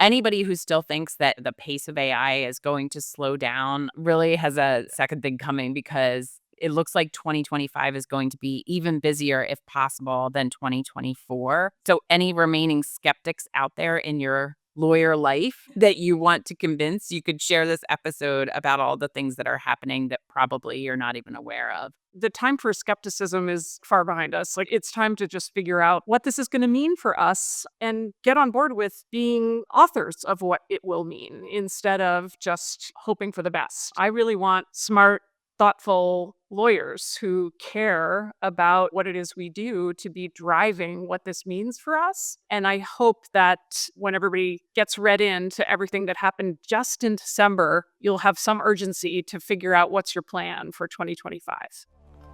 Anybody who still thinks that the pace of AI is going to slow down really has a second thing coming, because it looks like 2025 is going to be even busier, if possible, than 2024. So any remaining skeptics out there in your lawyer life that you want to convince, you could share this episode about all the things that are happening that probably you're not even aware of. The time for skepticism is far behind us. Like, it's time to just figure out what this is going to mean for us and get on board with being authors of what it will mean instead of just hoping for the best. I really want smart, thoughtful lawyers who care about what it is we do to be driving what this means for us. And I hope that when everybody gets read into everything that happened just in December, you'll have some urgency to figure out what's your plan for 2025.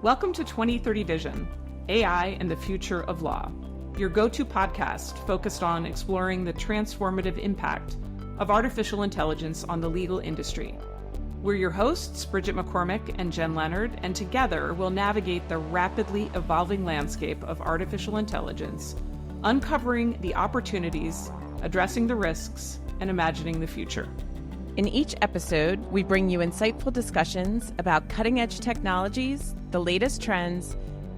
Welcome to 2030 Vision, AI and the Future of Law, your go-to podcast focused on exploring the transformative impact of artificial intelligence on the legal industry. We're your hosts, Bridget McCormick and Jen Leonard, and together we'll navigate the rapidly evolving landscape of artificial intelligence, uncovering the opportunities, addressing the risks, and imagining the future. In each episode, we bring you insightful discussions about cutting-edge technologies, the latest trends,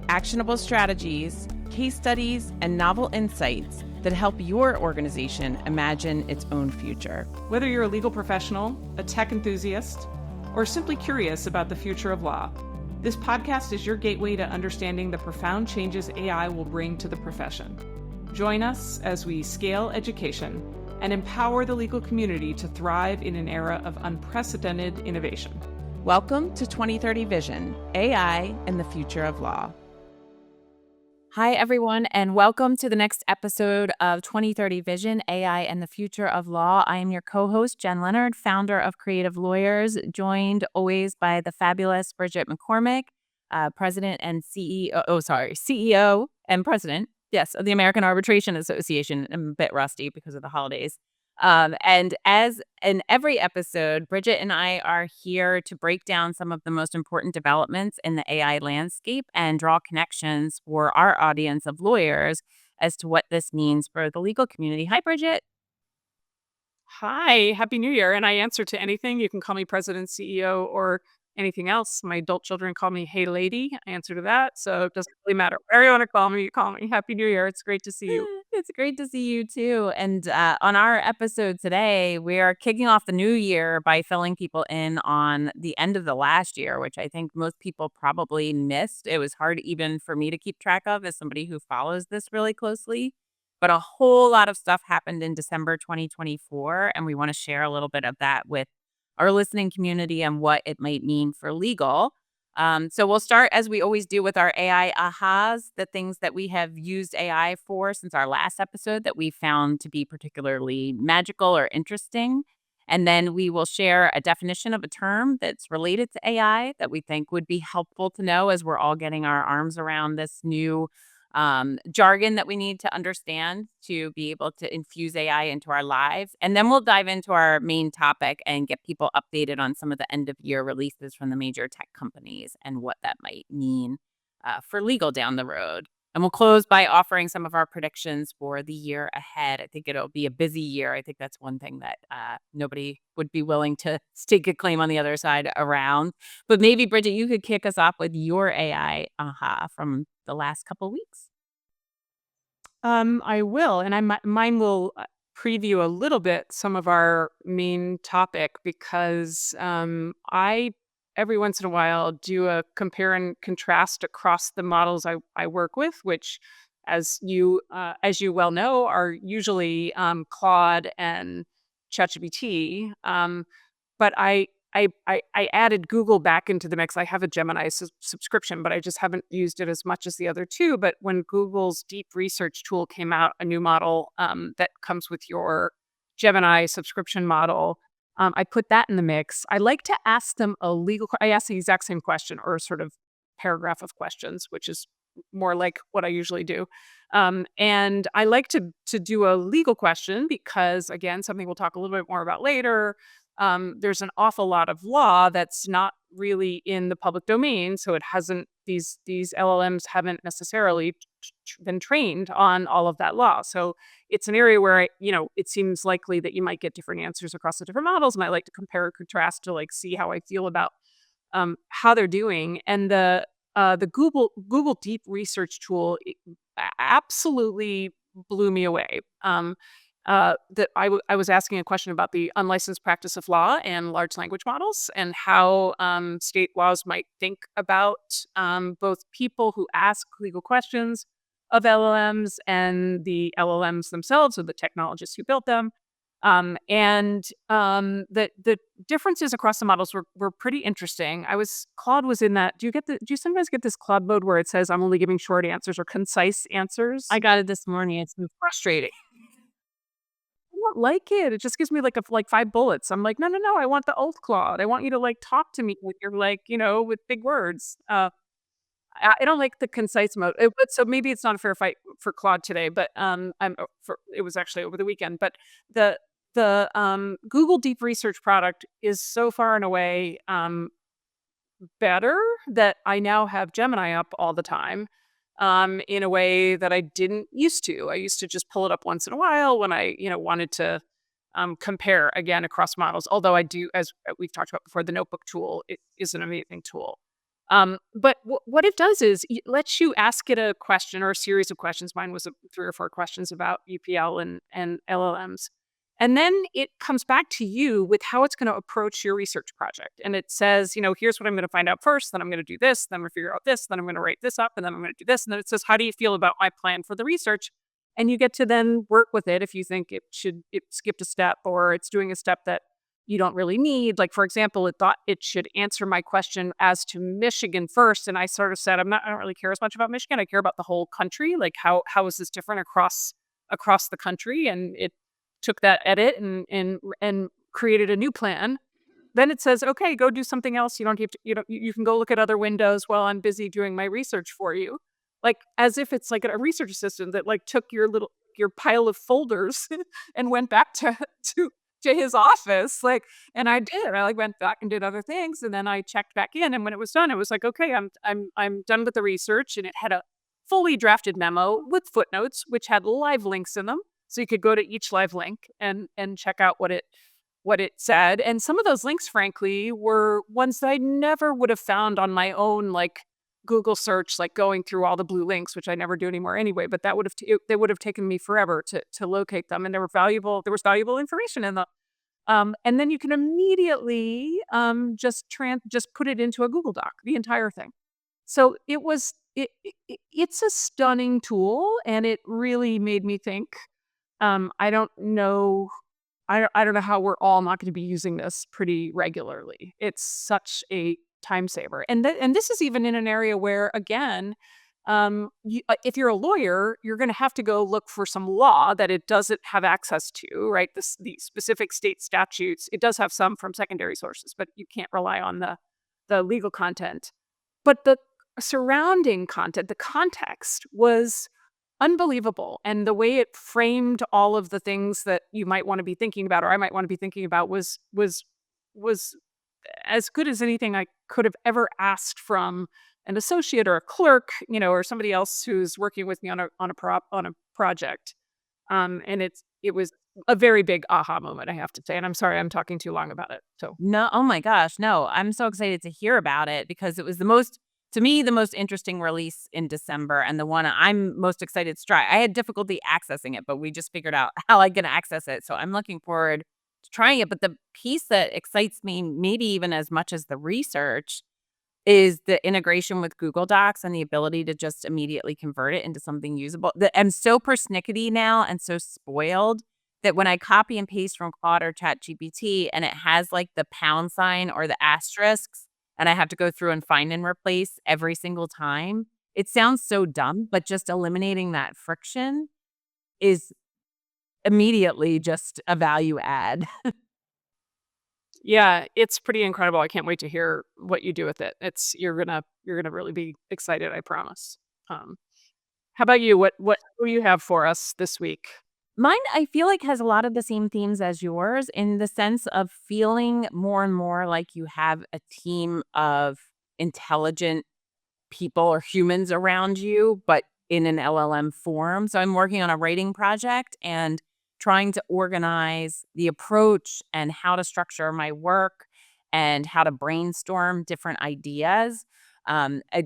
actionable strategies, case studies, and novel insights that help your organization imagine its own future. Whether you're a legal professional, a tech enthusiast, or simply curious about the future of law, this podcast is your gateway to understanding the profound changes AI will bring to the profession. Join us as we scale education and empower the legal community to thrive in an era of unprecedented innovation. Welcome to 2030 Vision, AI and the Future of Law. Hi, everyone, and welcome to the next episode of 2030 Vision, AI and the Future of Law. I am your co-host, Jen Leonard, founder of Creative Lawyers, joined always by the fabulous Bridget McCormick, president and CEO and president, yes, of the American Arbitration Association. I'm a bit rusty because of the holidays. And as in every episode, Bridget and I are here to break down some of the most important developments in the AI landscape and draw connections for our audience of lawyers as to what this means for the legal community. Hi, Bridget. Hi, Happy New Year. And I answer to anything. You can call me president, CEO, or anything else. My adult children call me Hey Lady. I answer to that. So it doesn't really matter. Whatever you want to call me, you call me. Happy New Year. It's great to see you. It's great to see you too. And on our episode today, we are kicking off the new year by filling people in on the end of the last year, which I think most people probably missed. It was hard even for me to keep track of as somebody who follows this really closely. But a whole lot of stuff happened in December 2024, and we want to share a little bit of that with our listening community and what it might mean for legal. So we'll start, as we always do, with our AI ahas, the things that we have used AI for since our last episode that we found to be particularly magical or interesting. And then we will share a definition of a term that's related to AI that we think would be helpful to know as we're all getting our arms around this new jargon that we need to understand to be able to infuse AI into our lives. And then we'll dive into our main topic and get people updated on some of the end of year releases from the major tech companies and what that might mean for legal down the road. And we'll close by offering some of our predictions for the year ahead. I think it'll be a busy year. I think that's one thing that nobody would be willing to stake a claim on the other side around. But maybe, Bridget, you could kick us off with your AI aha from the last couple weeks. I will. And mine will preview a little bit some of our main topic because I every once in a while do a compare and contrast across the models I work with, which, as you well know, are usually Claude and ChatGPT. But I added Google back into the mix. I have a Gemini subscription, but I just haven't used it as much as the other two. But when Google's deep research tool came out, a new model that comes with your Gemini subscription model, I put that in the mix. I like to ask them I ask the exact same question or sort of paragraph of questions, which is more like what I usually do. And I like to do a legal question because, again, something we'll talk a little bit more about later. there's an awful lot of law that's not really in the public domain, so it hasn't these LLMs haven't necessarily been trained on all of that law. So it's an area where it seems likely that you might get different answers across the different models, and I like to compare or contrast to like see how I feel about how they're doing. And the Google Deep Research tool absolutely blew me away. That I was asking a question about the unlicensed practice of law and large language models and how state laws might think about both people who ask legal questions of LLMs and the LLMs themselves, or the technologists who built them. The differences across the models were pretty interesting. Claude was in that. Do you sometimes get this Claude mode where it says I'm only giving short answers or concise answers? I got it this morning. It's been frustrating. I don't like it. It just gives me like 5 bullets. I'm like, "No, no, no, I want the oath Claude. I want you to, like, talk to me with your, like, with big words." I don't like the concise mode, but so maybe it's not a fair fight for Claude today, but, it was actually over the weekend, but the Google Deep Research product is so far and away, better that I now have Gemini up all the time, in a way that I didn't used to. I used to just pull it up once in a while when I, wanted to compare again across models. Although I do, as we've talked about before, the notebook tool is an amazing tool. But what it does is it lets you ask it a question or a series of questions. Mine was 3 or 4 questions about UPL and LLMs. And then it comes back to you with how it's going to approach your research project. And it says, here's what I'm going to find out first. Then I'm going to do this. Then I'm going to figure out this. Then I'm going to write this up. And then I'm going to do this. And then it says, how do you feel about my plan for the research? And you get to then work with it if you think it skipped a step or it's doing a step that you don't really need. Like, for example, it thought it should answer my question as to Michigan first. And I sort of said, I don't really care as much about Michigan. I care about the whole country. Like, how is this different across the country? And it took that edit and created a new plan. Then it says, okay, go do something else. You don't have to, you can go look at other windows while I'm busy doing my research for you. Like, as if it's like a research assistant that like took your pile of folders and went back to to his office. Like, and I did. I like went back and did other things, and then I checked back in. And when it was done, it was like, okay, I'm done with the research, and it had a fully drafted memo with footnotes, which had live links in them, so you could go to each live link and check out what it said. And some of those links, frankly, were ones that I never would have found on my own, like Google search, like going through all the blue links, which I never do anymore anyway. But they would have taken me forever to locate them, and they were valuable. There was valuable information in them. And then you can immediately just put it into a Google Doc, the entire thing. So it's a stunning tool, and it really made me think. I don't know. I don't know how we're all not going to be using this pretty regularly. It's such a time saver, and this is even in an area where, again, if you're a lawyer, you're going to have to go look for some law that it doesn't have access to, right? The specific state statutes. It does have some from secondary sources, but you can't rely on the legal content. But the surrounding content, the context was unbelievable, and the way it framed all of the things that you might wanna be thinking about, or I might wanna be thinking about, was as good as anything I could have ever asked from an associate or a clerk, or somebody else who's working with me on a project. And it was a very big aha moment, I have to say, and I'm sorry I'm talking too long about it, so. No, oh my gosh, no, I'm so excited to hear about it because it was to me, the most interesting release in December and the one I'm most excited to try. I had difficulty accessing it, but we just figured out how I can access it, so I'm looking forward to trying it. But the piece that excites me, maybe even as much as the research, is the integration with Google Docs and the ability to just immediately convert it into something usable. I'm so persnickety now and so spoiled that when I copy and paste from Claude or ChatGPT and it has like the pound sign or the asterisks, and I have to go through and find and replace every single time, it sounds so dumb, but just eliminating that friction is immediately just a value add. Yeah, it's pretty incredible. I can't wait to hear what you do with it. You're gonna really be excited, I promise. How about you? What do you have for us this week? Mine, I feel like, has a lot of the same themes as yours in the sense of feeling more and more like you have a team of intelligent people or humans around you, but in an LLM form. So I'm working on a writing project and trying to organize the approach and how to structure my work and how to brainstorm different ideas.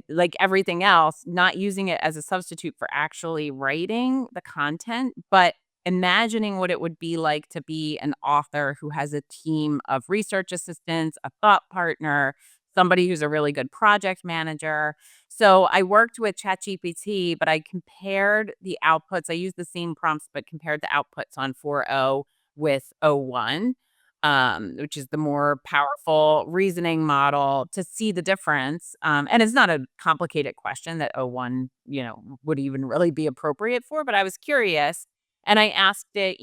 Like everything else, not using it as a substitute for actually writing the content, but imagining what it would be like to be an author who has a team of research assistants, a thought partner, somebody who's a really good project manager. So I worked with ChatGPT, but I compared the outputs. I used the same prompts, but compared the outputs on 4.0 with O1, which is the more powerful reasoning model to see the difference. And it's not a complicated question that O1, would even really be appropriate for, but I was curious. And I asked it,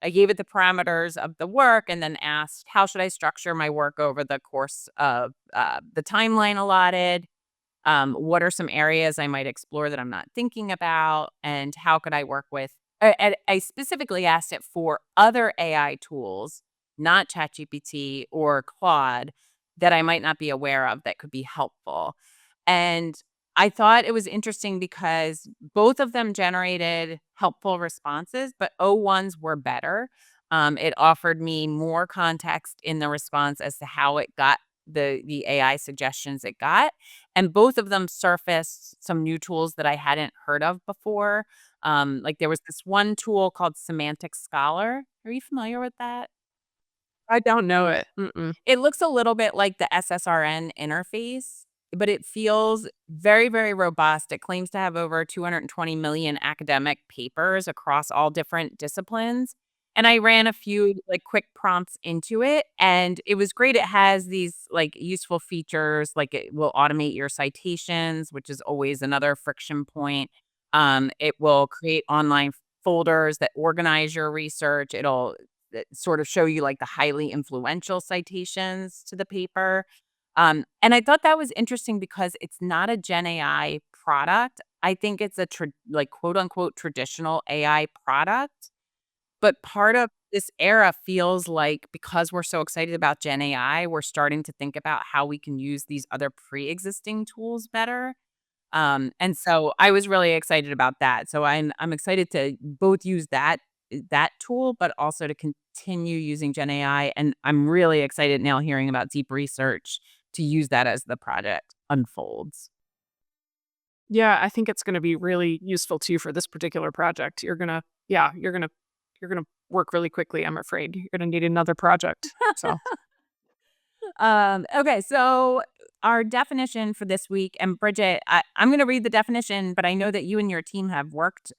I gave it the parameters of the work and then asked, how should I structure my work over the course of the timeline allotted? What are some areas I might explore that I'm not thinking about? And how could I work with and I specifically asked it for other AI tools, not ChatGPT or Claude, that I might not be aware of that could be helpful. And I thought it was interesting because both of them generated helpful responses, but O1's were better. It offered me more context in the response as to how it got the AI suggestions it got, and both of them surfaced some new tools that I hadn't heard of before. Like there was this one tool called Semantic Scholar. Are you familiar with that? I don't know it. Mm-mm. It looks a little bit like the SSRN interface, but it feels very, very robust. It claims to have over 220 million academic papers across all different disciplines. And I ran a few like quick prompts into it and it was great. It has these like useful features like it will automate your citations, which is always another friction point. It will create online folders that organize your research. It'll that sort of show you like the highly influential citations to the paper. And I thought that was interesting because it's not a Gen AI product. I think it's a like quote unquote traditional AI product. But part of this era feels like because we're so excited about Gen AI, we're starting to think about how we can use these other pre-existing tools better. And so I was really excited about that. So I'm excited to both use that tool, but also to continue using Gen AI. And I'm really excited now hearing about deep research to use that as the project unfolds. Yeah, I think it's gonna be really useful too for this particular project. You're gonna work really quickly, I'm afraid. You're gonna need another project. So Okay, so our definition for this week, and Bridget, I'm going to read the definition, but I know that you and your team have worked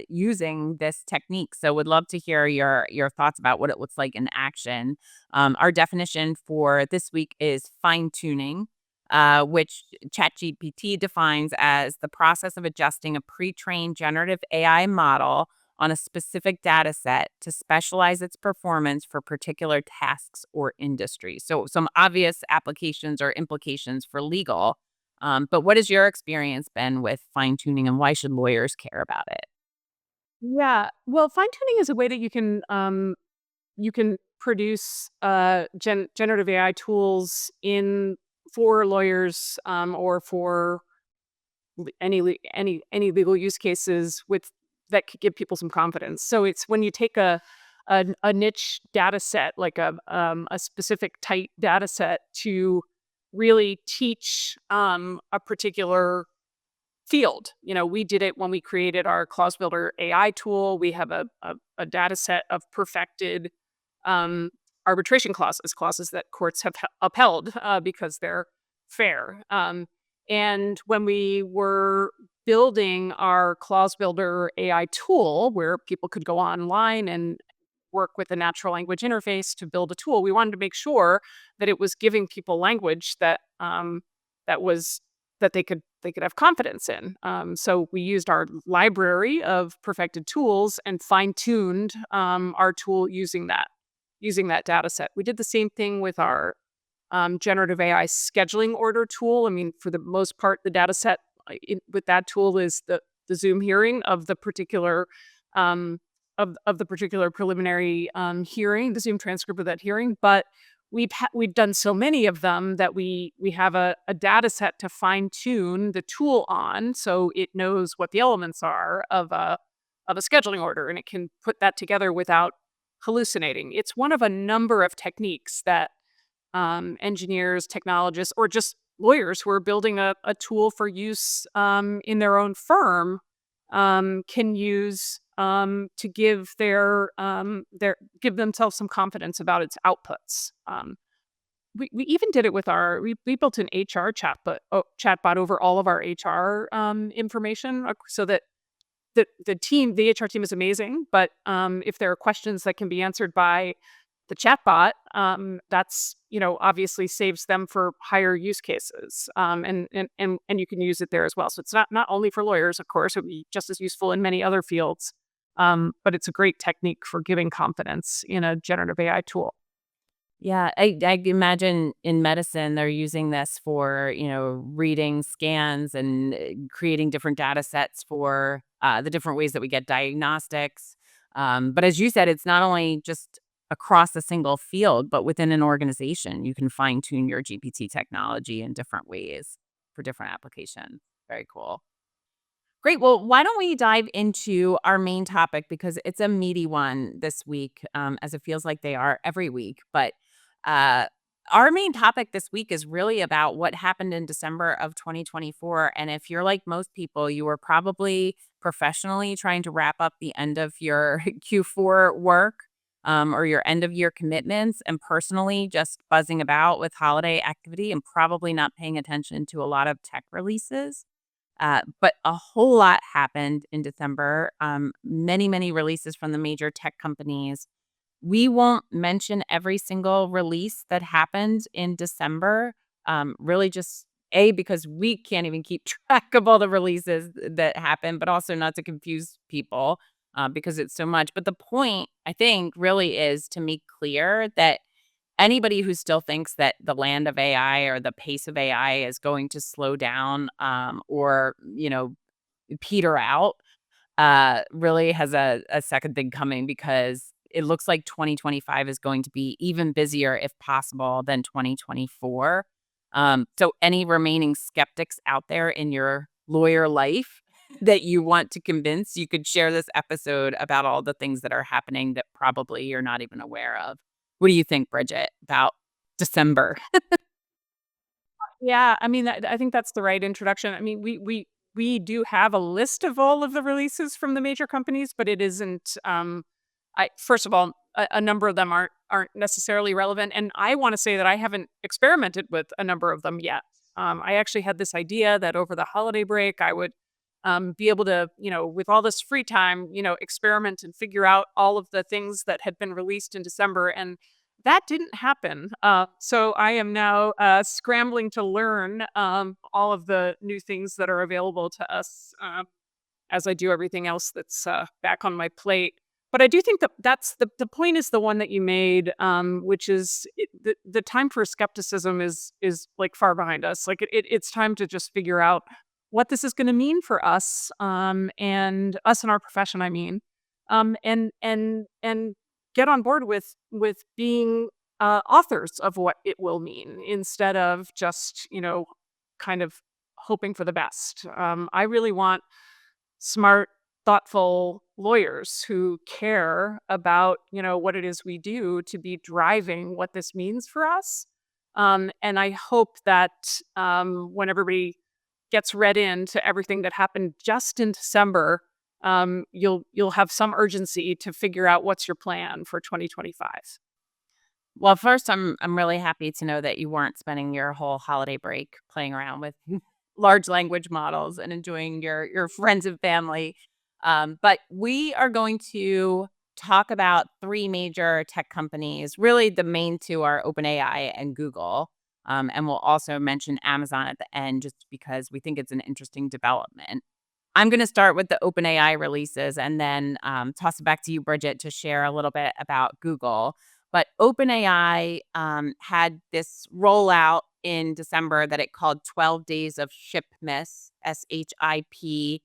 using this technique, so would love to hear your thoughts about what it looks like in action. Our definition for this week is fine tuning. Which ChatGPT defines as the process of adjusting a pre trained generative AI model on a specific data set to specialize its performance for particular tasks or industries. So, some obvious applications or implications for legal. But what has your experience been with fine tuning and why should lawyers care about it? yeah, well, fine tuning is a way that you can produce generative AI tools in for lawyers or for any legal use cases with that could give people some confidence. So it's when you take a niche data set, like a specific tight data set, to really teach a particular field. You know, we did it when we created our clause builder AI tool. We have a data set of perfected um, arbitration clauses that courts have upheld because they're fair. And when we were building our clause builder AI tool, where people could go online and work with a natural language interface to build a tool, we wanted to make sure that it was giving people language that was that they could have confidence in. So we used our library of perfected tools and fine tuned our tool using that data set. We did the same thing with our generative AI scheduling order tool. I mean, for the most part, the data set with that tool is the Zoom hearing of the particular um, of the particular preliminary hearing, the Zoom transcript of that hearing, but we've done so many of them that we have a data set to fine tune the tool on, so it knows what the elements are of a scheduling order, and it can put that together without hallucinating. It's one of a number of techniques that engineers, technologists, or just lawyers who are building a tool for use in their own firm can use to give themselves some confidence about its outputs. We even did it with we built an HR chatbot over all of our HR information so that the HR team is amazing, but if there are questions that can be answered by the chatbot, that's, obviously saves them for higher use cases, and you can use it there as well. So it's not only for lawyers, of course, it would be just as useful in many other fields, but it's a great technique for giving confidence in a generative AI tool. Yeah, I imagine in medicine, they're using this for, reading scans and creating different data sets for the different ways that we get diagnostics. But as you said, it's not only just across a single field, but within an organization, you can fine tune your GPT technology in different ways for different applications. Very cool. Great. Well, why don't we dive into our main topic because it's a meaty one this week, as it feels like they are every week. But uh, our main topic this week is really about what happened in December of 2024. And if you're like most people, you were probably professionally trying to wrap up the end of your Q4 work or your end of year commitments, and personally just buzzing about with holiday activity and probably not paying attention to a lot of tech releases. But a whole lot happened in December. Many, many releases from the major tech companies. We won't mention every single release that happened in December. Really, just because we can't even keep track of all the releases that happened, but also not to confuse people because it's so much. But the point, I think, really is to make clear that anybody who still thinks that the land of AI or the pace of AI is going to slow down, or, peter out, really has a second thing coming because it looks like 2025 is going to be even busier, if possible, than 2024. So any remaining skeptics out there in your lawyer life that you want to convince, you could share this episode about all the things that are happening that probably you're not even aware of. What do you think, Bridget, about December? Yeah, I mean, I think that's the right introduction. I mean, we do have a list of all of the releases from the major companies, but it isn't. I first of all, a number of them aren't necessarily relevant, and I want to say that I haven't experimented with a number of them yet. I actually had this idea that over the holiday break, I would be able to, with all this free time, experiment and figure out all of the things that had been released in December, and that didn't happen. So I am now scrambling to learn all of the new things that are available to us as I do everything else that's back on my plate. But I do think that that's the point is the one that you made, which is the time for skepticism is like far behind us. Like it's time to just figure out what this is going to mean for us and us in our profession. I mean, and get on board with being authors of what it will mean instead of just kind of hoping for the best. I really want smart, thoughtful lawyers who care about, what it is we do to be driving what this means for us. And I hope that when everybody gets read into everything that happened just in December, you'll have some urgency to figure out what's your plan for 2025. Well, first, I'm really happy to know that you weren't spending your whole holiday break playing around with large language models and enjoying your friends and family. But we are going to talk about three major tech companies. Really, the main two are OpenAI and Google. And we'll also mention Amazon at the end just because we think it's an interesting development. I'm going to start with the OpenAI releases and then toss it back to you, Bridget, to share a little bit about Google. But OpenAI had this rollout in December that it called 12 Days of Shipmas, SHIP.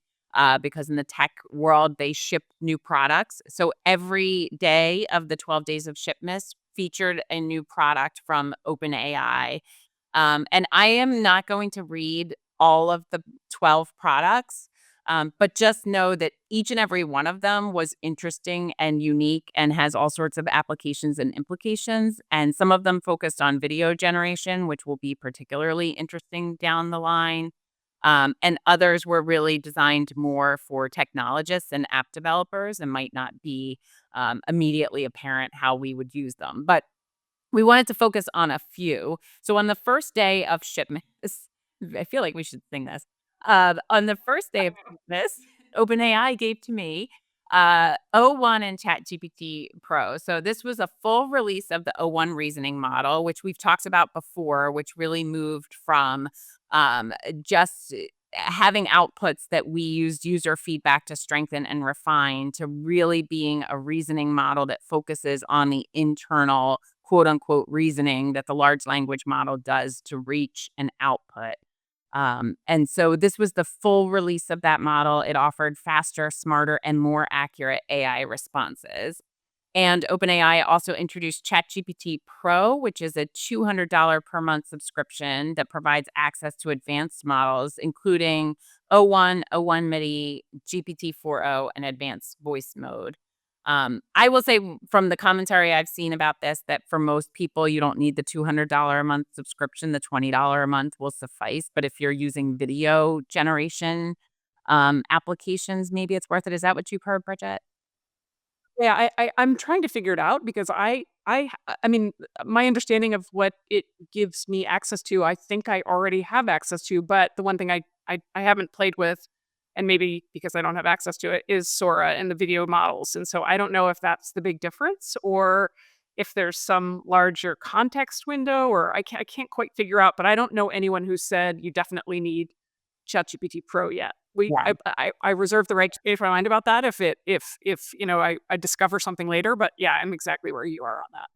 because in the tech world, they ship new products. So every day of the 12 Days of Shipmas featured a new product from OpenAI. And I am not going to read all of the 12 products, but just know that each and every one of them was interesting and unique and has all sorts of applications and implications. And some of them focused on video generation, which will be particularly interesting down the line. And others were really designed more for technologists and app developers and might not be immediately apparent how we would use them. But we wanted to focus on a few. So on the first day of shipments, I feel like we should sing this. On the first day of shipments, OpenAI gave to me O1 and ChatGPT Pro. So this was a full release of the O1 reasoning model, which we've talked about before, which really moved from just having outputs that we used user feedback to strengthen and refine to really being a reasoning model that focuses on the internal quote unquote reasoning that the large language model does to reach an output. And so this was the full release of that model. It offered faster, smarter, and more accurate AI responses. And OpenAI also introduced ChatGPT Pro, which is a $200 per month subscription that provides access to advanced models, including O1, O1 MIDI, GPT-4o, and advanced voice mode. I will say from the commentary I've seen about this that for most people, you don't need the $200 a month subscription. The $20 a month will suffice. But if you're using video generation applications, maybe it's worth it. Is that what you've heard, Bridget? Yeah, I'm trying to figure it out because I mean, my understanding of what it gives me access to, I think I already have access to, but the one thing I haven't played with, and maybe because I don't have access to it, is Sora and the video models, and so I don't know if that's the big difference or if there's some larger context window, or I can't quite figure out, but I don't know anyone who said you definitely need ChatGPT Pro yet. I reserve the right to change my mind about that if, I discover something later, but yeah, I'm exactly where you are on that.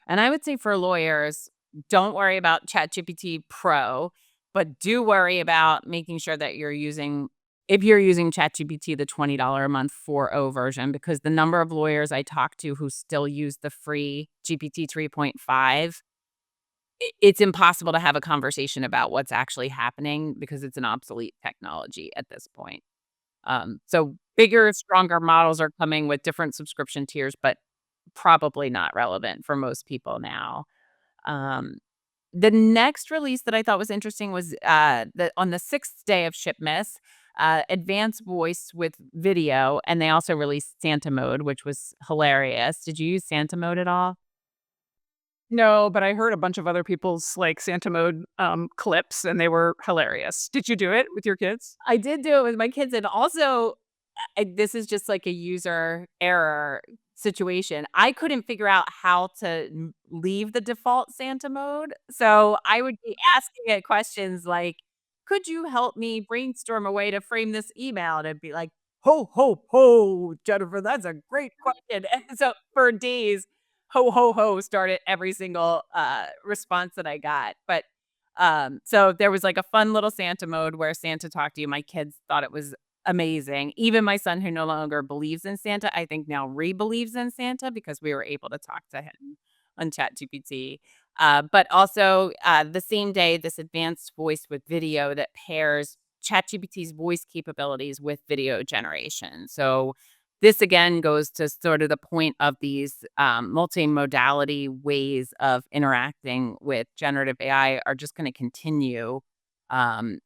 And I would say for lawyers, don't worry about ChatGPT Pro, but do worry about making sure that if you're using ChatGPT, the $20 a month 4.0 version, because the number of lawyers I talk to who still use the free GPT 3.5, it's impossible to have a conversation about what's actually happening because it's an obsolete technology at this point. So bigger, stronger models are coming with different subscription tiers, but probably not relevant for most people now. Um, the next release that I thought was interesting was on the sixth day of Shipmas, advanced voice with video, and they also released Santa mode, which was hilarious. Did you use Santa mode at all? No, but I heard a bunch of other people's, like, Santa mode, clips, and they were hilarious. Did you do it with your kids? I did do it with my kids, and also this is just like a user error situation. I couldn't figure out how to leave the default Santa mode. So I would be asking it questions like, could you help me brainstorm a way to frame this email? And it'd be like, ho, ho, ho, Jennifer, that's a great question. And so for days, ho, ho, ho started every single response that I got. But so there was like a fun little Santa mode where Santa talked to you. My kids thought it was amazing. Even my son, who no longer believes in Santa, I think now re-believes in Santa because we were able to talk to him on ChatGPT. But also, the same day, this advanced voice with video that pairs ChatGPT's voice capabilities with video generation. So this again goes to sort of the point of these multimodality ways of interacting with generative AI are just going to continue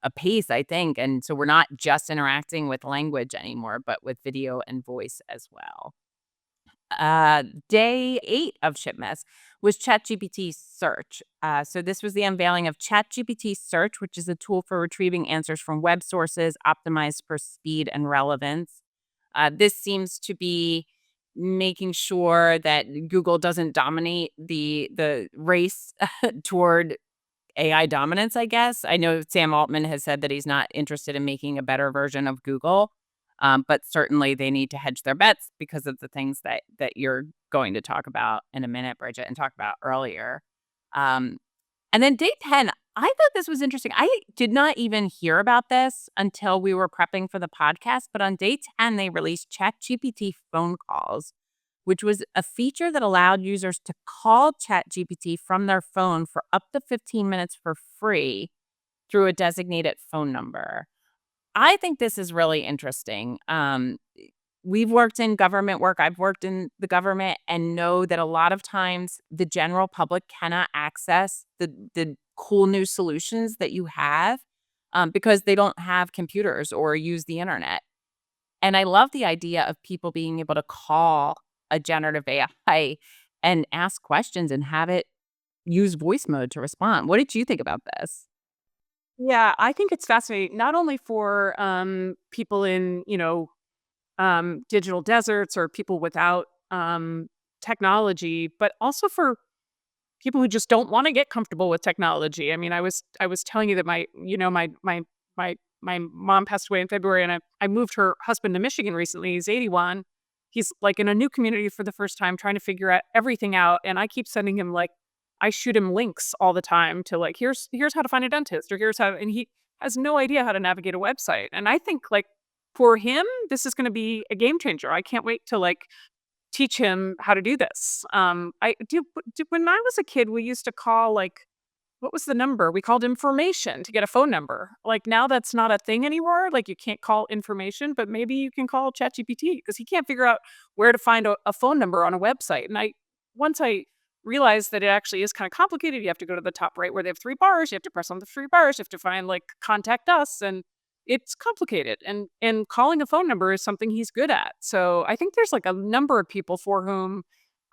apace, I think. And so we're not just interacting with language anymore, but with video and voice as well. Day 8 of Shipmess was ChatGPT Search. So this was the unveiling of ChatGPT Search, which is a tool for retrieving answers from web sources optimized for speed and relevance. This seems to be making sure that Google doesn't dominate the race toward AI dominance, I guess. I know Sam Altman has said that he's not interested in making a better version of Google, but certainly they need to hedge their bets because of the things that you're going to talk about in a minute, Bridget, and talk about earlier. Um, and then day 10, I thought this was interesting. I did not even hear about this until we were prepping for the podcast, but on day 10, they released ChatGPT phone calls, which was a feature that allowed users to call ChatGPT from their phone for up to 15 minutes for free through a designated phone number. I think this is really interesting. We've worked in government work. I've worked in the government and know that a lot of times the general public cannot access the cool new solutions that you have because they don't have computers or use the internet. And I love the idea of people being able to call a generative AI and ask questions and have it use voice mode to respond. What did you think about this? Yeah, I think it's fascinating, not only for people in, digital deserts or people without technology, but also for people who just don't wanna get comfortable with technology. I mean, I was telling you that my mom passed away in February, and I moved her husband to Michigan recently. He's 81. He's, like, in a new community for the first time, trying to figure out everything out, and I keep sending him, like, I shoot him links all the time to, like, "Here's how to find a dentist," or "Here's how," and he has no idea how to navigate a website, and I think, like, for him, this is gonna be a game changer. I can't wait to, like, teach him how to do this. I do when I was a kid, we used to call, like, what was the number? We called information to get a phone number. Like, now that's not a thing anymore. Like, you can't call information, but maybe you can call ChatGPT because he can't figure out where to find a phone number on a website. And once I realized that it actually is kind of complicated, you have to go to the top right where they have 3 bars. You have to press on the 3 bars. You have to find, like, contact us, and it's complicated. And calling a phone number is something he's good at. So I think there's, like, a number of people for whom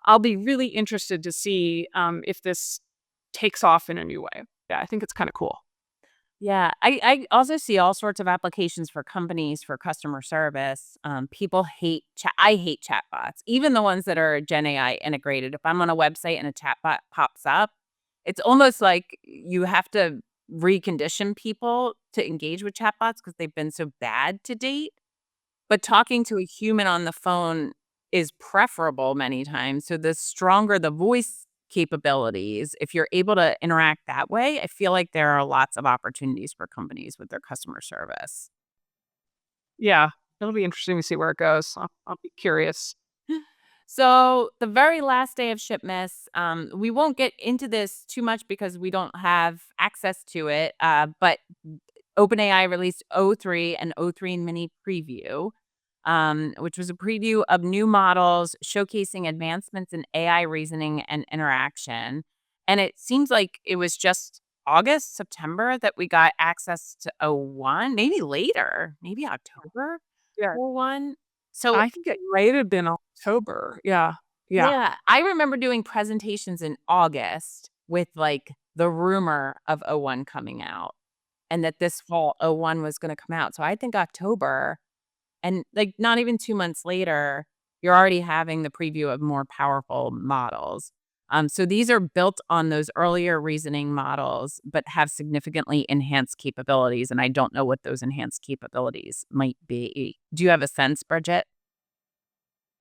I'll be really interested to see if this takes off in a new way. Yeah, I think it's kinda cool. Yeah, I also see all sorts of applications for companies for customer service. People hate chat. I hate chatbots, even the ones that are Gen AI integrated. If I'm on a website and a chatbot pops up, it's almost like you have to recondition people to engage with chatbots because they've been so bad to date. But talking to a human on the phone is preferable many times, so the stronger the voice capabilities, if you're able to interact that way, I feel like there are lots of opportunities for companies with their customer service. Yeah, it'll be interesting to see where it goes. I'll be curious. So, the very last day of Shipmas, we won't get into this too much because we don't have access to it, but OpenAI released O3 and O3 Mini Preview, which was a preview of new models showcasing advancements in AI reasoning and interaction. And it seems like it was just August, September that we got access to O1, maybe later, maybe October Yeah, O1. So, I think it might have been October. Yeah, yeah, yeah, I remember doing presentations in August with like the rumor of O1 coming out and that this fall O1 was going to come out. So, I think October. And, like, not even 2 months later, you're already having the preview of more powerful models. So these are built on those earlier reasoning models, but have significantly enhanced capabilities, and I don't know what those enhanced capabilities might be. Do you have a sense, Bridget?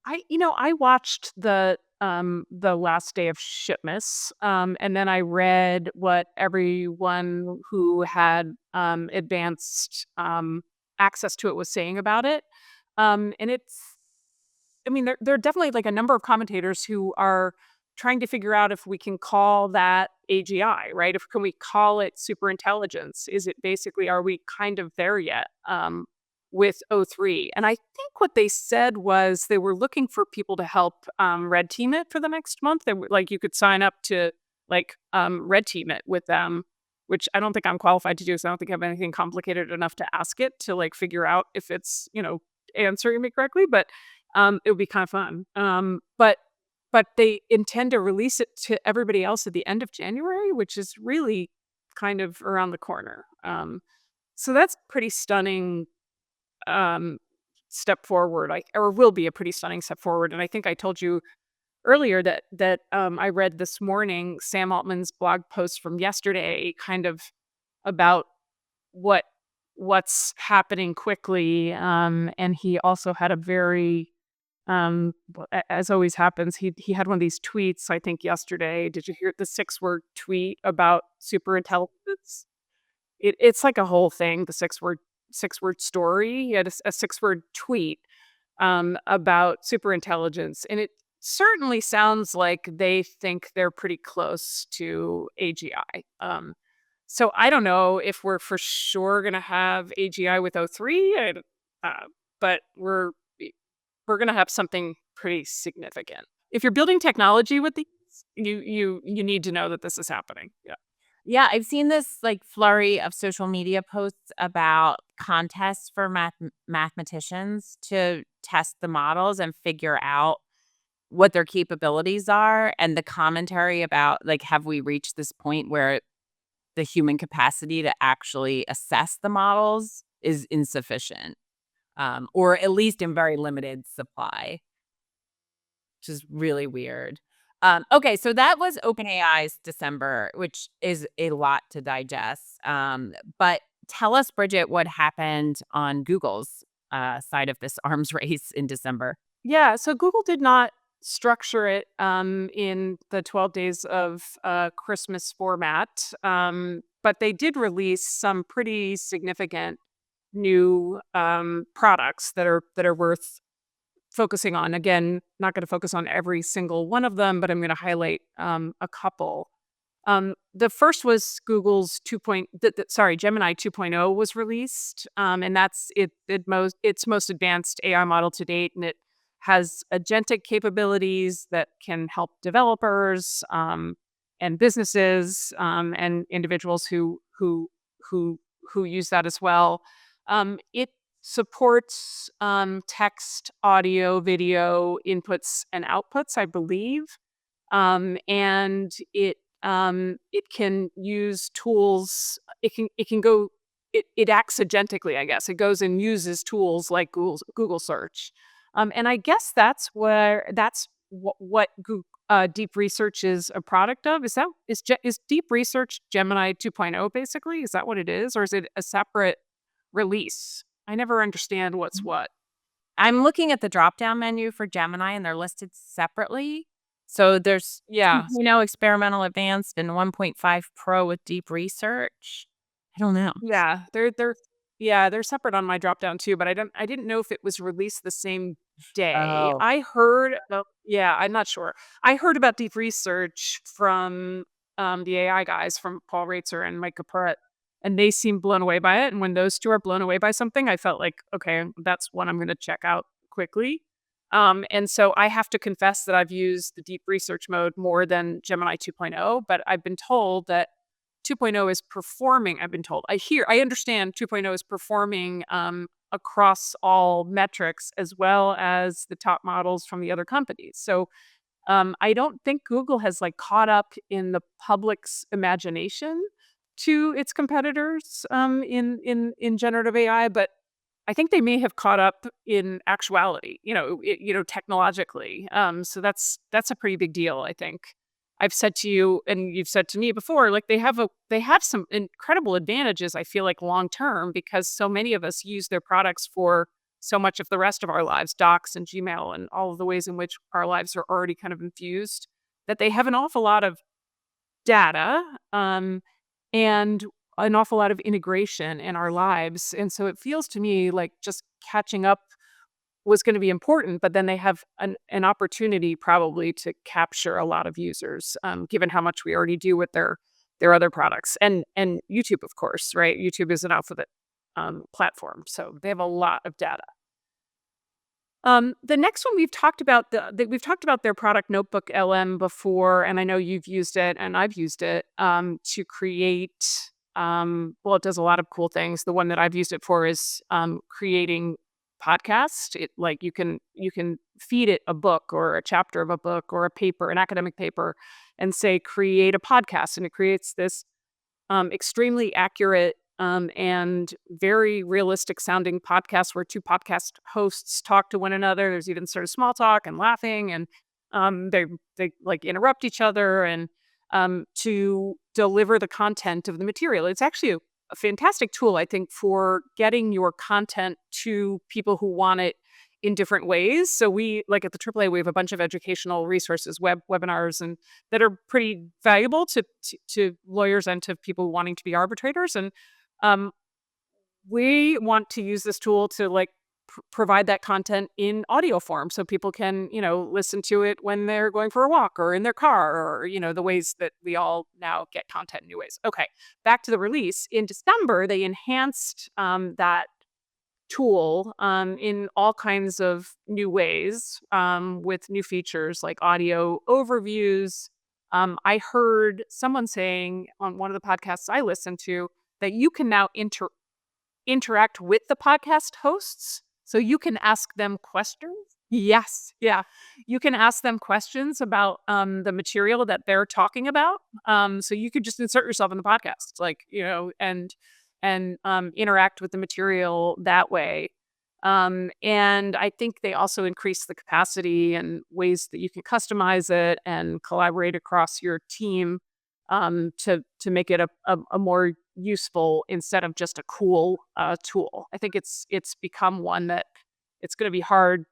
I watched the last day of Shipmas, and then I read what everyone who had advanced access to it was saying about it. And it's I mean, there are definitely, like, a number of commentators who are trying to figure out if we can call that AGI, right? If can we call it super intelligence? Is it basically are we kind of there yet, with O3? And I think what they said was they were looking for people to help, red team it for the next month. They were like, you could sign up to, like, red team it with them, which I don't think I'm qualified to do, so I don't think I have anything complicated enough to ask it to, like, figure out if it's, answering me correctly, but it would be kinda fun. But they intend to release it to everybody else at the end of January, which is really kind of around the corner. So that's pretty stunning, um, step forward, or will be a pretty stunning step forward, and I think I told you earlier that I read this morning Sam Altman's blog post from yesterday kind of about what what's happening quickly, and he also had a very As always happens, he had one of these tweets, I think yesterday. Did you hear the 6-word tweet about super intelligence? It's like a whole thing, the 6-word story. He had a 6-word tweet about super intelligence, and it certainly sounds like they think they're pretty close to AGI. So I don't know if we're for sure gonna have AGI with O3, uh, but we're gonna have something pretty significant. If you're building technology with these, you need to know that this is happening. Yeah. Yeah, I've seen this, like, flurry of social media posts about contests for mathematicians to test the models and figure out what their capabilities are, and the commentary about, like, have we reached this point where the human capacity to actually assess the models is insufficient, or at least in very limited supply, which is really weird. Okay, so that was OpenAI's December, which is a lot to digest. But tell us, Bridget, what happened on Google's side of this arms race in December. Yeah, so Google did not structure it in the 12 days of Christmas format, but they did release some pretty significant new products that are worth focusing on. Again, not going to focus on every single one of them, but I'm going to highlight a couple. The first was Google's 2. Sorry, Gemini 2.0 was released, and that's its most advanced AI model to date, and it has agentic capabilities that can help developers and businesses and individuals who who use that as well. It supports text, audio, video inputs and outputs, I believe, and it can use tools. It can go. It acts agentically, I guess. It goes and uses tools like Google search, and I guess that's what deep research is a product of. Is deep research Gemini 2.0 basically? Is that what it is, or is it a separate release? I never understand what's what. I'm looking at the drop down menu for Gemini and they're listed separately. So there's Yeah. 2.0 experimental advanced and 1.5 pro with deep research. I don't know. They're separate on my drop down too, but I didn't know if it was released the same day. Oh. I heard about Yeah, I'm not sure. I heard about deep research from the AI guys, from Paul Reitzer and Mike Capurret, and they seemed blown away by it. And when those two are blown away by something, I felt like, okay, that's one I'm gonna check out quickly. And so I have to confess that I've used the deep research mode more than Gemini 2.0, but I've been told that 2.0 is performing. I understand 2.0 is performing across all metrics as well as the top models from the other companies. So I don't think Google has like caught up in the public's imagination to its competitors in generative AI, but I think they may have caught up in actuality, technologically. So that's a pretty big deal, I think. I've said to you, and you've said to me before, like they have some incredible advantages, I feel like long term, because so many of us use their products for so much of the rest of our lives, Docs and Gmail and all of the ways in which our lives are already kind of infused, that they have an awful lot of data, and an awful lot of integration in our lives. And so it feels to me like just catching up was going to be important, but then they have an opportunity probably to capture a lot of users, given how much we already do with their other products and YouTube, of course, right? YouTube is an alphabet platform, so they have a lot of data. The next one we've talked about their product Notebook LM before, and I know you've used it and I've used it to create. Well, it does a lot of cool things. The one that I've used it for is creating podcast. It like you can feed it a book or a chapter of a book or a paper, an academic paper, and say create a podcast, and it creates this extremely accurate and very realistic sounding podcast where two podcast hosts talk to one another. There's even sort of small talk and laughing, and they like interrupt each other and to deliver the content of the material. It's actually a fantastic tool, I think, for getting your content to people who want it in different ways. So we like at the AAA, we have a bunch of educational resources, webinars, and that are pretty valuable to lawyers and to people wanting to be arbitrators. And um, we want to use this tool to like provide that content in audio form so people can, listen to it when they're going for a walk or in their car or, the ways that we all now get content in new ways. Okay, back to the release. In December, they enhanced that tool in all kinds of new ways with new features like audio overviews. I heard someone saying on one of the podcasts I listened to that you can now interact with the podcast hosts. So you can ask them questions. Yes. Yeah. You can ask them questions about the material that they're talking about. So you could just insert yourself in the podcast, like, and interact with the material that way. And I think they also increase the capacity and ways that you can customize it and collaborate across your team to make it a more useful instead of just a cool tool. I think it's become one that it's going to be hard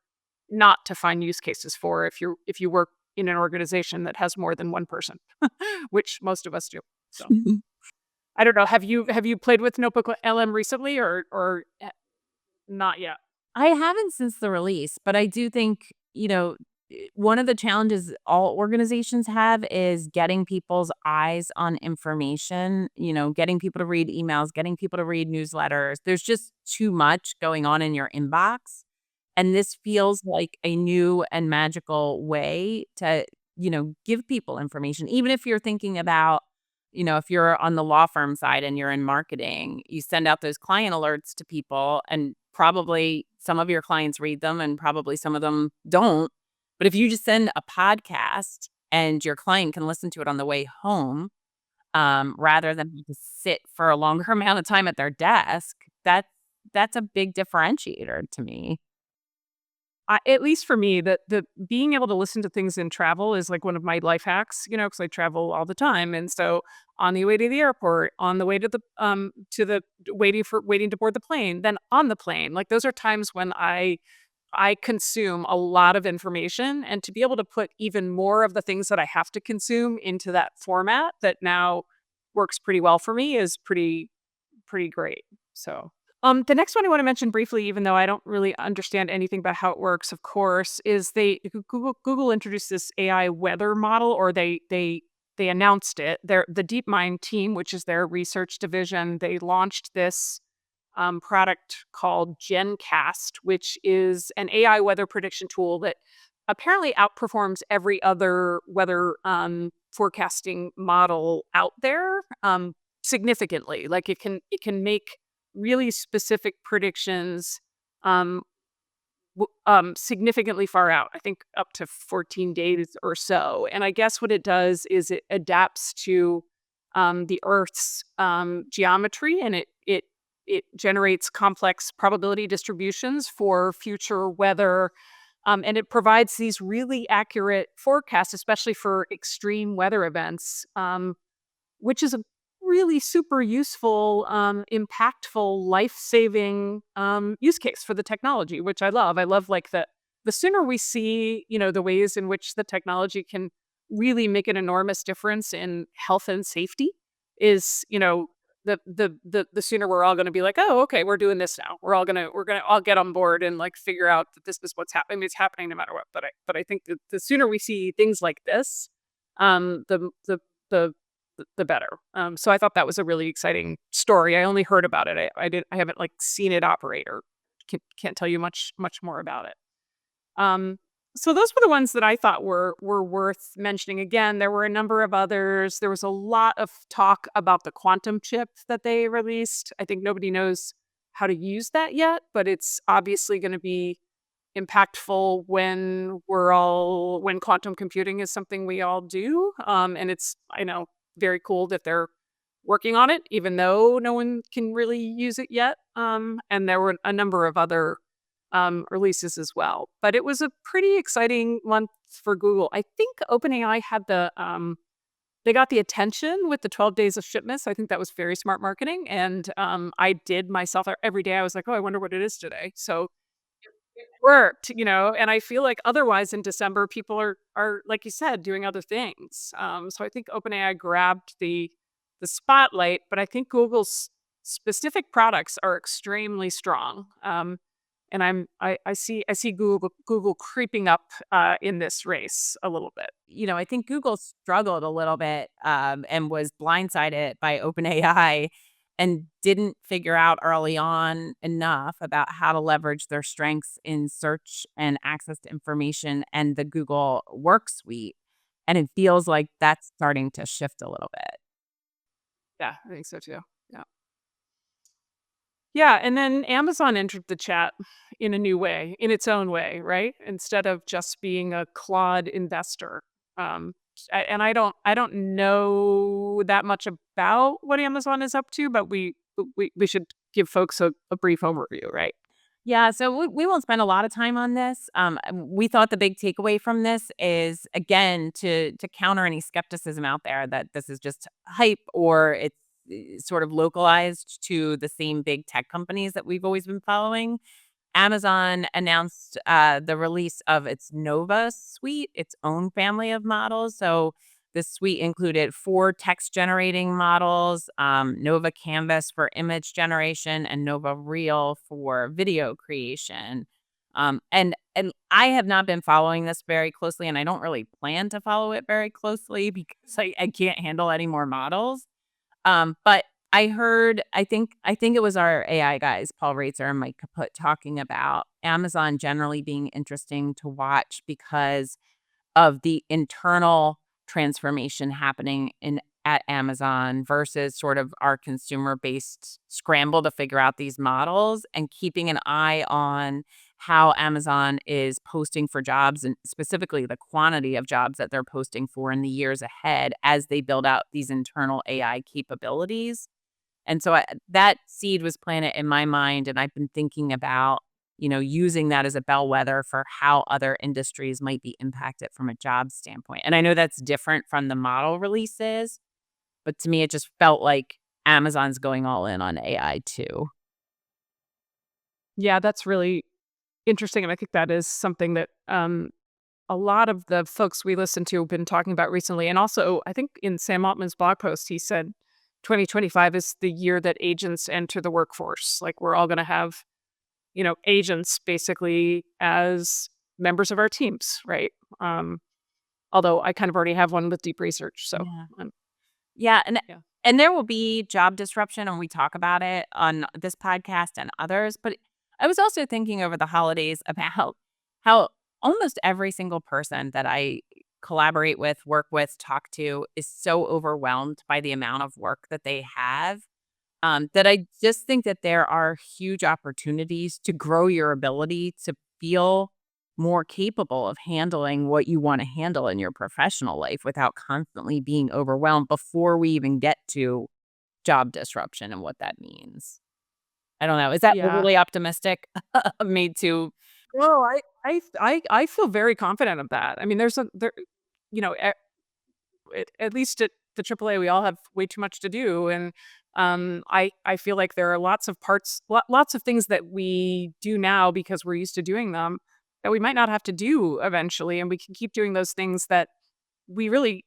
not to find use cases for if you work in an organization that has more than one person, which most of us do. So I don't know. Have you played with Notebook LM recently or not yet? I haven't since the release, but I do think, one of the challenges all organizations have is getting people's eyes on information, getting people to read emails, getting people to read newsletters. There's just too much going on in your inbox. And this feels like a new and magical way to, give people information. Even if you're thinking about, if you're on the law firm side and you're in marketing, you send out those client alerts to people, and probably some of your clients read them and probably some of them don't. But if you just send a podcast and your client can listen to it on the way home, rather than have to sit for a longer amount of time at their desk, that's a big differentiator to me. At least for me, the being able to listen to things in travel is like one of my life hacks, because I travel all the time. And so on the way to the airport, on the way to the waiting to board the plane, then on the plane, like those are times when I consume a lot of information, and to be able to put even more of the things that I have to consume into that format that now works pretty well for me is pretty great. So, the next one I want to mention briefly, even though I don't really understand anything about how it works, of course, is Google introduced this AI weather model, or they announced it. The DeepMind team, which is their research division, they launched this product called GenCast, which is an AI weather prediction tool that apparently outperforms every other weather forecasting model out there significantly. Like it can make really specific predictions um, significantly far out. I think up to 14 days or so. And I guess what it does is it adapts to the Earth's geometry, and it generates complex probability distributions for future weather. And it provides these really accurate forecasts, especially for extreme weather events, which is a really super useful, impactful, life-saving use case for the technology, which I love. I love like the sooner we see, the ways in which the technology can really make an enormous difference in health and safety is, the sooner we're all going to be like, oh, okay, we're doing this now. We're gonna all get on board and like figure out that this is what's happening. I mean, it's happening no matter what. But I think that the sooner we see things like this, the the better. So I thought that was a really exciting story. I only heard about it. I haven't like seen it operate or can't tell you much more about it. Um, so those were the ones that I thought were worth mentioning. Again, there were a number of others. There was a lot of talk about the quantum chip that they released. I think nobody knows how to use that yet, but it's obviously going to be impactful when quantum computing is something we all do. And it's, I know, very cool that they're working on it, even though no one can really use it yet. And there were a number of other releases as well. But it was a pretty exciting month for Google. I think OpenAI had they got the attention with the 12 Days of Shipmas. I think that was very smart marketing. And I did myself every day. I was like, oh, I wonder what it is today. So worked, and I feel like otherwise in December, people are like you said, doing other things. So I think OpenAI grabbed the spotlight, but I think Google's specific products are extremely strong. And I see Google creeping up in this race a little bit. I think Google struggled a little bit, and was blindsided by OpenAI and didn't figure out early on enough about how to leverage their strengths in search and access to information and the Google Work Suite. And it feels like that's starting to shift a little bit. Yeah, I think so too. Yeah. Yeah, and then Amazon entered the chat in a new way, in its own way, right? Instead of just being a Claude investor. And I don't know that much about what Amazon is up to, but we should give folks a brief overview, right? Yeah, so we won't spend a lot of time on this. We thought the big takeaway from this is again to counter any skepticism out there that this is just hype or it's sort of localized to the same big tech companies that we've always been following. Amazon announced the release of its Nova suite, its own family of models. So this suite included 4 text generating models, Nova Canvas for image generation, and Nova Reel for video creation. And I have not been following this very closely, and I don't really plan to follow it very closely because I can't handle any more models. But I think it was our AI guys, Paul Ratzer and Mike Kaput, talking about Amazon generally being interesting to watch because of the internal transformation happening in at Amazon versus sort of our consumer-based scramble to figure out these models and keeping an eye on how Amazon is posting for jobs and specifically the quantity of jobs that they're posting for in the years ahead as they build out these internal AI capabilities. And so that seed was planted in my mind, and I've been thinking about, using that as a bellwether for how other industries might be impacted from a job standpoint. And I know that's different from the model releases, but to me, it just felt like Amazon's going all in on AI too. Yeah, that's really interesting, and I think that is something that a lot of the folks we listen to have been talking about recently. And also, I think in Sam Altman's blog post, he said 2025 is the year that agents enter the workforce. Like we're all going to have, agents basically as members of our teams, right? Um, Although I kind of already have one with deep research. So, Yeah. um, Yeah, and yeah. and there will be job disruption, and we talk about it on this podcast and others, but I was also thinking over the holidays about how almost every single person that I collaborate with, work with, talk to is so overwhelmed by the amount of work that they have, that I just think that there are huge opportunities to grow your ability to feel more capable of handling what you want to handle in your professional life without constantly being overwhelmed before we even get to job disruption and what that means. I don't know. Is that Yeah. overly optimistic? Made to Well, I feel very confident of that. I mean, you know, at least at the AAA, we all have way too much to do, and I feel like there are lots of things that we do now because we're used to doing them that we might not have to do eventually, and we can keep doing those things that we really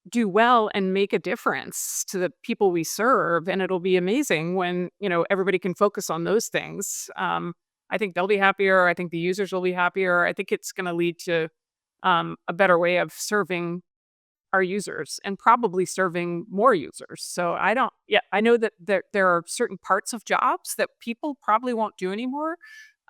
do well and make a difference to the people we serve, and it'll be amazing when everybody can focus on those things. I think they'll be happier. I think the users will be happier. I think it's going to lead to a better way of serving our users and probably serving more users. So I don't yeah, I know that there are certain parts of jobs that people probably won't do anymore.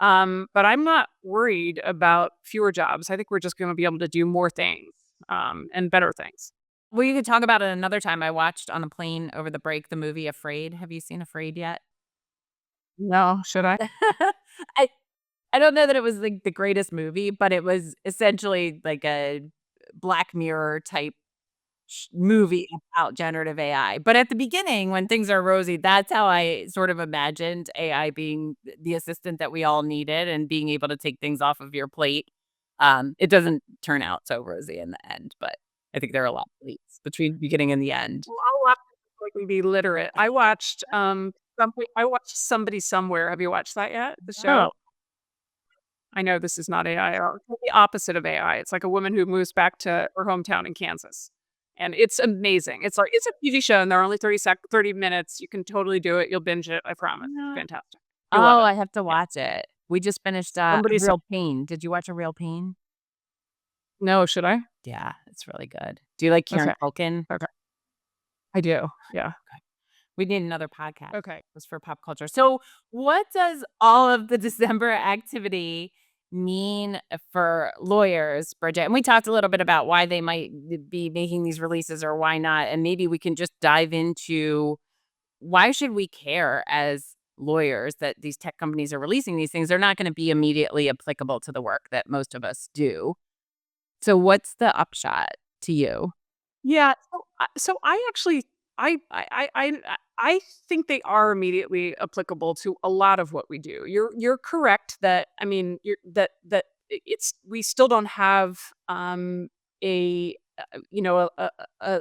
But I'm not worried about fewer jobs. I think we're just going to be able to do more things and better things. we could talk about it another time. I watched on a plane over the break the movie Afraid. Have you seen Afraid yet? No, should I? I I don't know that it was like the greatest movie, but it was essentially like a Black Mirror type movie about generative AI. But at the beginning, when things are rosy, that's how I sort of imagined AI being the assistant that we all needed and being able to take things off of your plate. It doesn't turn out so rosy in the end, but I think there are a lot of leaps between the beginning and the end. Well, I'll have to likely be literate. I watched Somebody Somewhere. Have you watched that yet? The Oh, show? I know this is not AI, or the opposite of AI. It's like a woman who moves back to her hometown in Kansas, and it's amazing. It's a TV show, and they're only 30 minutes. You can totally do it. You'll binge it, I promise. It's No. fantastic. You'll love Oh, it. I have to Yeah. watch it. We just finished, Somebody said, Real Pain. Did you watch A Real Pain? "No, should I?" Yeah, it's really good. Do you like Kieran Okay, Culkin? okay. I do. Yeah. We need another podcast Okay. just for pop culture. So, what does all of the December activity mean for lawyers, Bridget? And we talked a little bit about why they might be making these releases or why not. And maybe we can just dive into why should we care as lawyers that these tech companies are releasing these things? They're not going to be immediately applicable to the work that most of us do. So, what's the upshot to you? Yeah, so I actually I think they are immediately applicable to a lot of what we do. You're correct that I mean, you're that it's we still don't have a you know a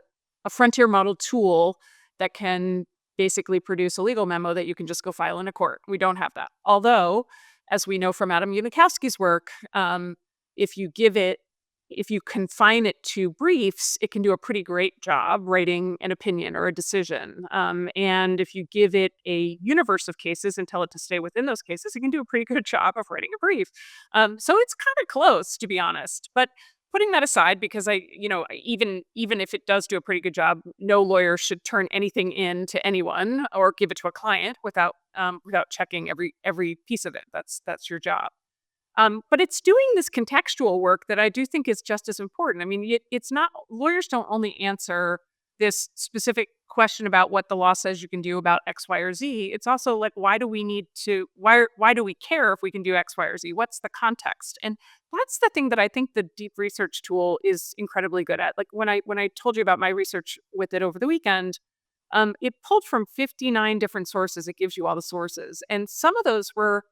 frontier model tool that can basically produce a legal memo that you can just go file in a court. We don't have that. Although, as we know from Adam Unikowski's work, if you give it if you confine it to briefs, it can do a pretty great job writing an opinion or a decision. And if you give it a universe of cases and tell it to stay within those cases, it can do a pretty good job of writing a brief. So it's kind of close, to be honest. But putting that aside, because even if it does do a pretty good job, no lawyer should turn anything in to anyone or give it to a client without checking every piece of it. That's your job. But it's doing this contextual work that I do think is just as important. I mean, it's not lawyers don't only answer this specific question about what the law says you can do about X, Y, or Z. It's also like why do we care if we can do X, Y, or Z? What's the context? And that's the thing that I think the deep research tool is incredibly good at. Like when I told you about my research with it over the weekend, it pulled from 59 different sources. It gives you all the sources, and some of those were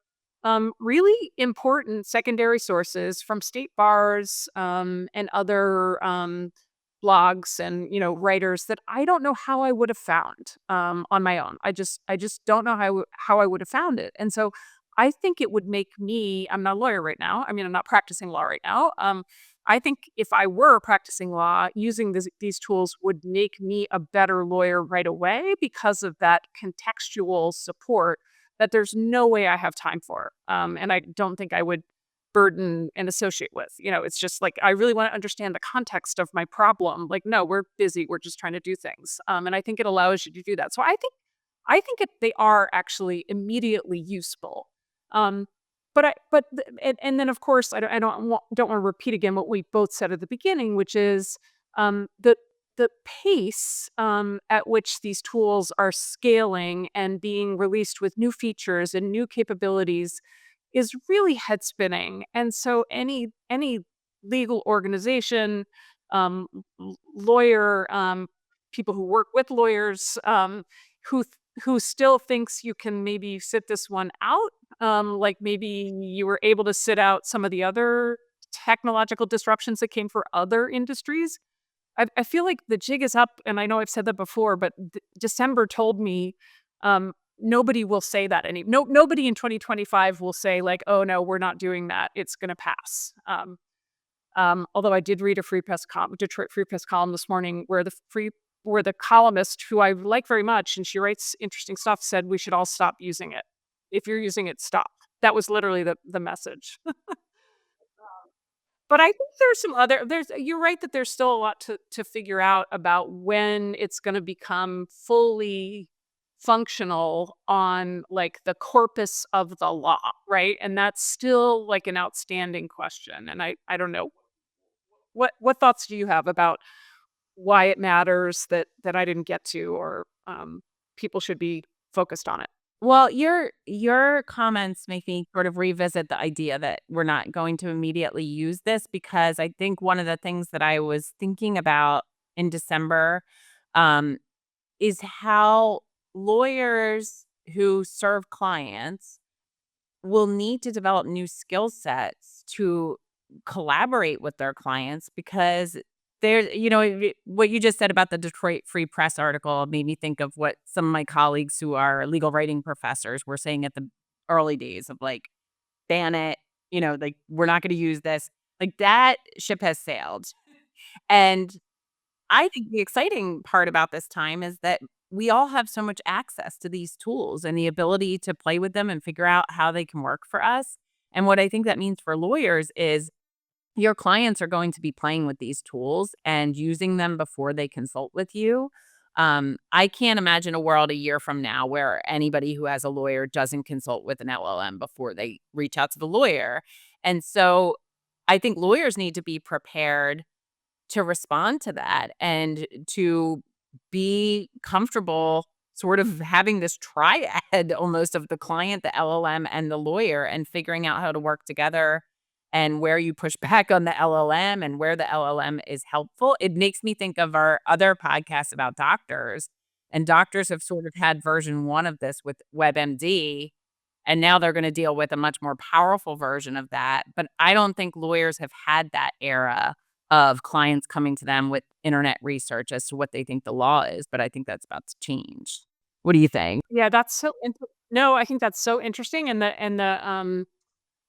really important secondary sources from state bars and other blogs and writers that I don't know how I would have found on my own. I just don't know how I would have found it. And so I think it would make me. I'm not a lawyer right now. I mean, I'm not practicing law right now. I think if I were practicing law, using these tools would make me a better lawyer right away because of that contextual support that there's no way I have time for. And I don't think I would burden and associate with. It's just like I really want to understand the context of my problem. Like, no, we're busy. We're just trying to do things. And I think it allows you to do that. So they are actually immediately useful. Um, and then of course I don't want to repeat again what we both said at the beginning, which is the pace at which these tools are scaling and being released with new features and new capabilities is really head spinning. And so any legal organization, lawyer, people who work with lawyers, who who still thinks you can maybe sit this one out, like maybe you were able to sit out some of the other technological disruptions that came for other industries. I feel like the jig is up, and I know I've said that before, but December told me, nobody will say that nobody in 2025 will say like, "Oh, no, we're not doing that. It's gonna pass." Although I did read a Detroit Free Press column this morning where the columnist, who I like very much, and she writes interesting stuff, said we should all stop using it. If you're using it, stop. That was literally the message. But I think there's you're right that there's still a lot to figure out about when it's gonna become fully functional on, like, the corpus of the law, right? And that's still, like, an outstanding question, and I don't know. What thoughts do you have about why it matters that I didn't get to, or, people should be focused on it? Well, your comments make me sort of revisit the idea that we're not going to immediately use this because I think one of the things that I was thinking about in December um, is how lawyers who serve clients will need to develop new skill sets to collaborate with their clients because what you just said about the Detroit Free Press article made me think of what some of my colleagues who are legal writing professors were saying at the early days of like, ban it, like, we're not gonna use this. Like, that ship has sailed. And I think the exciting part about this time is that we all have so much access to these tools and the ability to play with them and figure out how they can work for us. And what I think that means for lawyers is your clients are going to be playing with these tools and using them before they consult with you. I can't imagine a world a year from now where anybody who has a lawyer doesn't consult with an LLM before they reach out to the lawyer. And so I think lawyers need to be prepared to respond to that and to be comfortable sort of having this triad almost of the client, the LLM, and the lawyer, and figuring out how to work together and where you push back on the LLM and where the LLM is helpful. It makes me think of our other podcasts about doctors, and doctors have sort of had version 1 of this with WebMD, and now they're gonna deal with a much more powerful version of that, but I don't think lawyers have had that era of clients coming to them with internet research as to what they think the law is, but I think that's about to change. What do you think? Yeah, that's so no, I think that's so interesting, and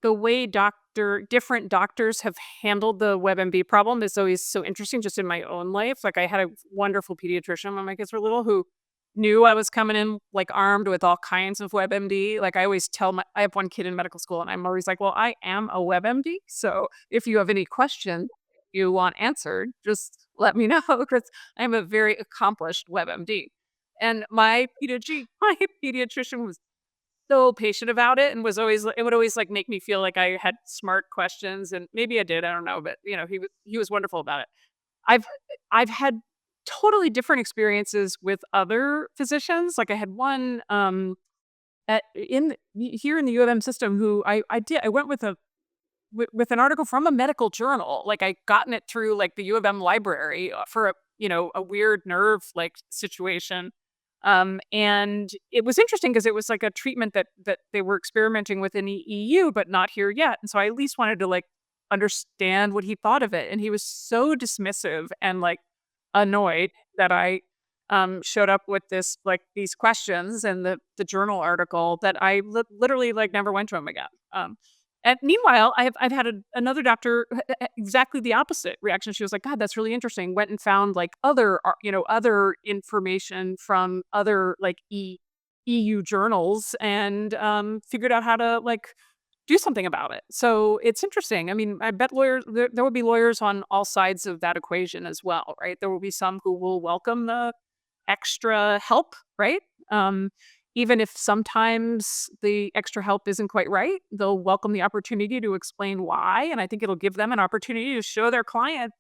the way different doctors have handled the WebMD problem is always so interesting just in my own life. Like, I had a wonderful pediatrician when my kids were little who knew I was coming in, like, armed with all kinds of WebMD. Like, I always tell I have one kid in medical school, and I'm always like, "Well, I am a WebMD, so if you have any questions you want answered, just let me know," because I'm a very accomplished WebMD. And my pediatrician was so patient about it and was always it would always, like, make me feel like I had smart questions, and maybe I did, I don't know, but, he was wonderful about it. I've I've had totally different experiences with other physicians, like, I had one, at in here in the U of M system who I went with with an article from a medical journal, like, I gotten it through, like, the U of M library, for a weird nerve, like, situation. And it was interesting because it was like a treatment that they were experimenting with in the EU, but not here yet. And so I at least wanted to, like, understand what he thought of it. And he was so dismissive and, like, annoyed that I showed up with these questions and the journal article that I literally, like, never went to him again. And meanwhile, I've had another doctor exactly the opposite reaction. She was like, "God, that's really interesting." Went and found, like, other information from other, like, EU journals, and figured out how to, like, do something about it. So it's interesting. I mean, I bet there will be lawyers on all sides of that equation as well, right? There will be some who will welcome the extra help, right? Um, Even if sometimes the extra help isn't quite right, they'll welcome the opportunity to explain why. And I think it'll give them an opportunity to show their client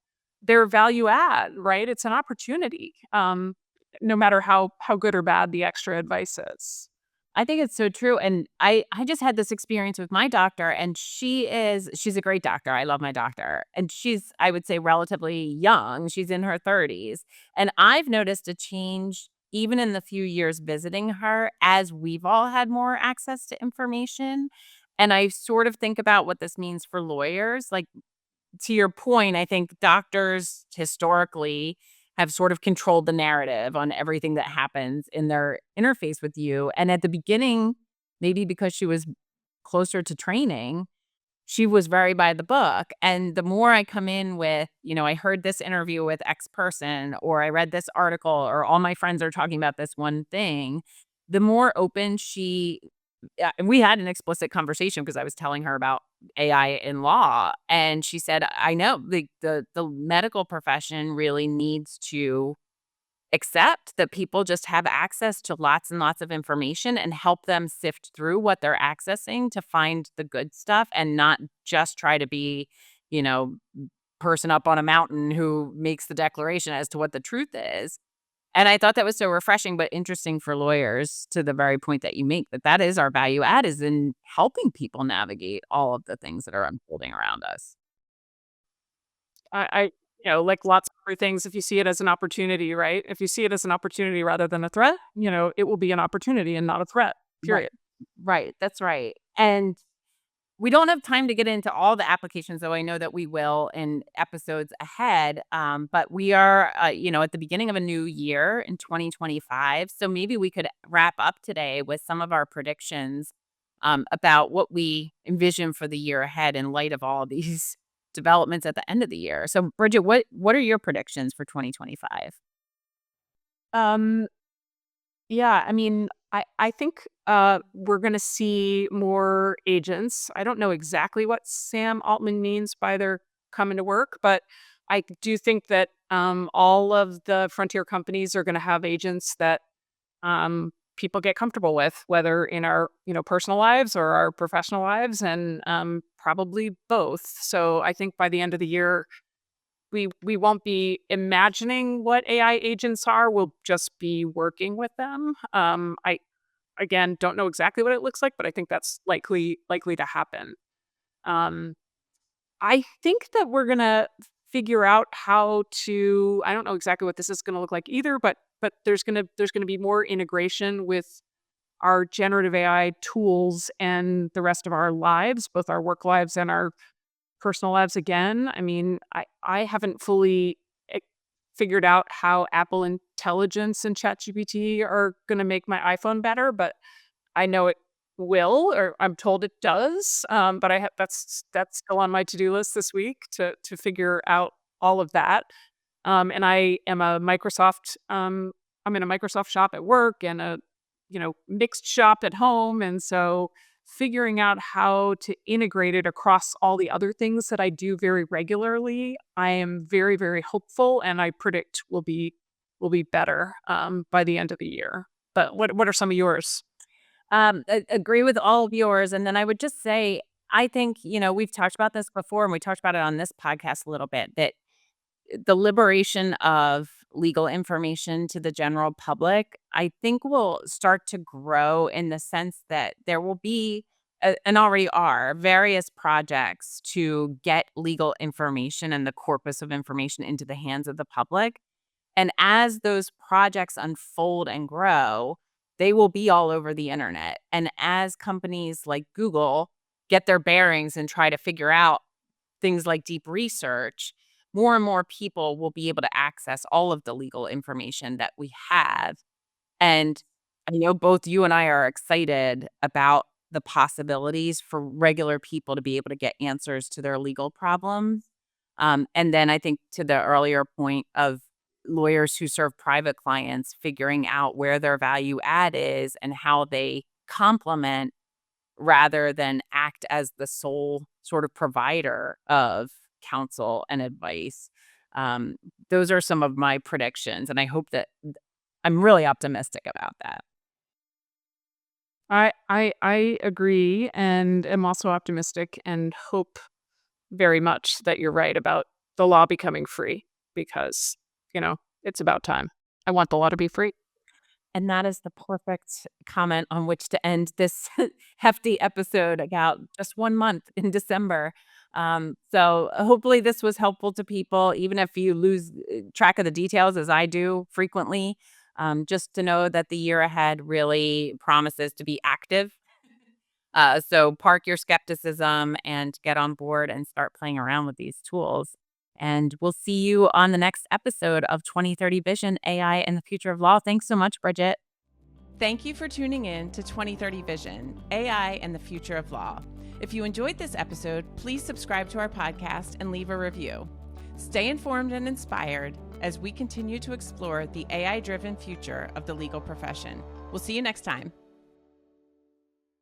their value add, right? It's an opportunity, no matter how good or bad the extra advice is. I think it's so true, and I just had this experience with my doctor, and she's a great doctor, I love my doctor, and she's, I would say, relatively young, she's in her 30s, and I've noticed a change even in the few years visiting her as we've all had more access to information, and I sort of think about what this means for lawyers, like, to your point, I think doctors historically have sort of controlled the narrative on everything that happens in their interface with you. And at the beginning, maybe because she was closer to training, she was very by the book. And the more I come in with, I heard this interview with X person, or I read this article, or all my friends are talking about this one thing, the more open she, yeah, and we had an explicit conversation because I was telling her about AI in law, and she said, "I know the medical profession really needs to accept that people just have access to lots and lots of information and help them sift through what they're accessing to find the good stuff and not just try to be, you know, person up on a mountain who makes the declaration as to what the truth is." And I thought that was so refreshing, but interesting for lawyers to the very point that you make, that that is our value add is in helping people navigate all of the things that are unfolding around us. I like lots of other things, if you see it as an opportunity, right? If you see it as an opportunity rather than a threat, it will be an opportunity and not a threat, Right. period. Right. That's right. And we don't have time to get into all the applications, though I know that we will in episodes ahead. But we are, at the beginning of a new year in 2025. So maybe we could wrap up today with some of our predictions about what we envision for the year ahead in light of all of these developments at the end of the year. So, Bridget, what are your predictions for 2025? Um, yeah, I mean, I think we're going to see more agents. I don't know exactly what Sam Altman means by they're coming to work, but I do think that all of the frontier companies are going to have agents that people get comfortable with, whether in our personal lives or our professional lives, and probably both. So I think by the end of the year, we won't be imagining what AI agents are. We'll just be working with them. I again don't know exactly what it looks like, but I think that's likely to happen. Um, I think that we're gonna figure out how to. I don't know exactly what this is gonna look like either, but there's gonna be more integration with our generative AI tools and the rest of our lives, both our work lives and our personal lives again. I mean, I haven't fully eh, figured out how Apple Intelligence and ChatGPT are going to make my iPhone better, but I know it will, or I'm told it does. But that's still on my to-do list this week to figure out all of that. And I'm in a Microsoft shop at work and a mixed shop at home, and so figuring out how to integrate it across all the other things that I do very regularly, I am very, very hopeful, and I predict will be better by the end of the year. But what are some of yours? Agree with all of yours. And then I would just say, I think, we've talked about this before and we talked about it on this podcast a little bit, that the liberation of legal information to the general public, I think will start to grow in the sense that there will be, and already are, various projects to get legal information and the corpus of information into the hands of the public. And as those projects unfold and grow, they will be all over the internet. And as companies like Google get their bearings and try to figure out things like deep research, more and more people will be able to access all of the legal information that we have. And I know both you and I are excited about the possibilities for regular people to be able to get answers to their legal problems. And then I think to the earlier point of lawyers who serve private clients, figuring out where their value add is and how they complement rather than act as the sole sort of provider of counsel and advice. Um, those are some of my predictions, and I hope that I'm really optimistic about that. I agree, and am also optimistic and hope very much that you're right about the law becoming free, because it's about time. I want the law to be free. And that is the perfect comment on which to end this hefty episode about just 1 month in December. So hopefully this was helpful to people, even if you lose track of the details as I do frequently, just to know that the year ahead really promises to be active. So park your skepticism and get on board and start playing around with these tools. And we'll see you on the next episode of 2030 Vision AI and the Future of Law. Thanks so much, Bridget. Thank you for tuning in to 2030 Vision AI and the Future of Law. If you enjoyed this episode, please subscribe to our podcast and leave a review. Stay informed and inspired as we continue to explore the AI driven future of the legal profession. We'll see you next time.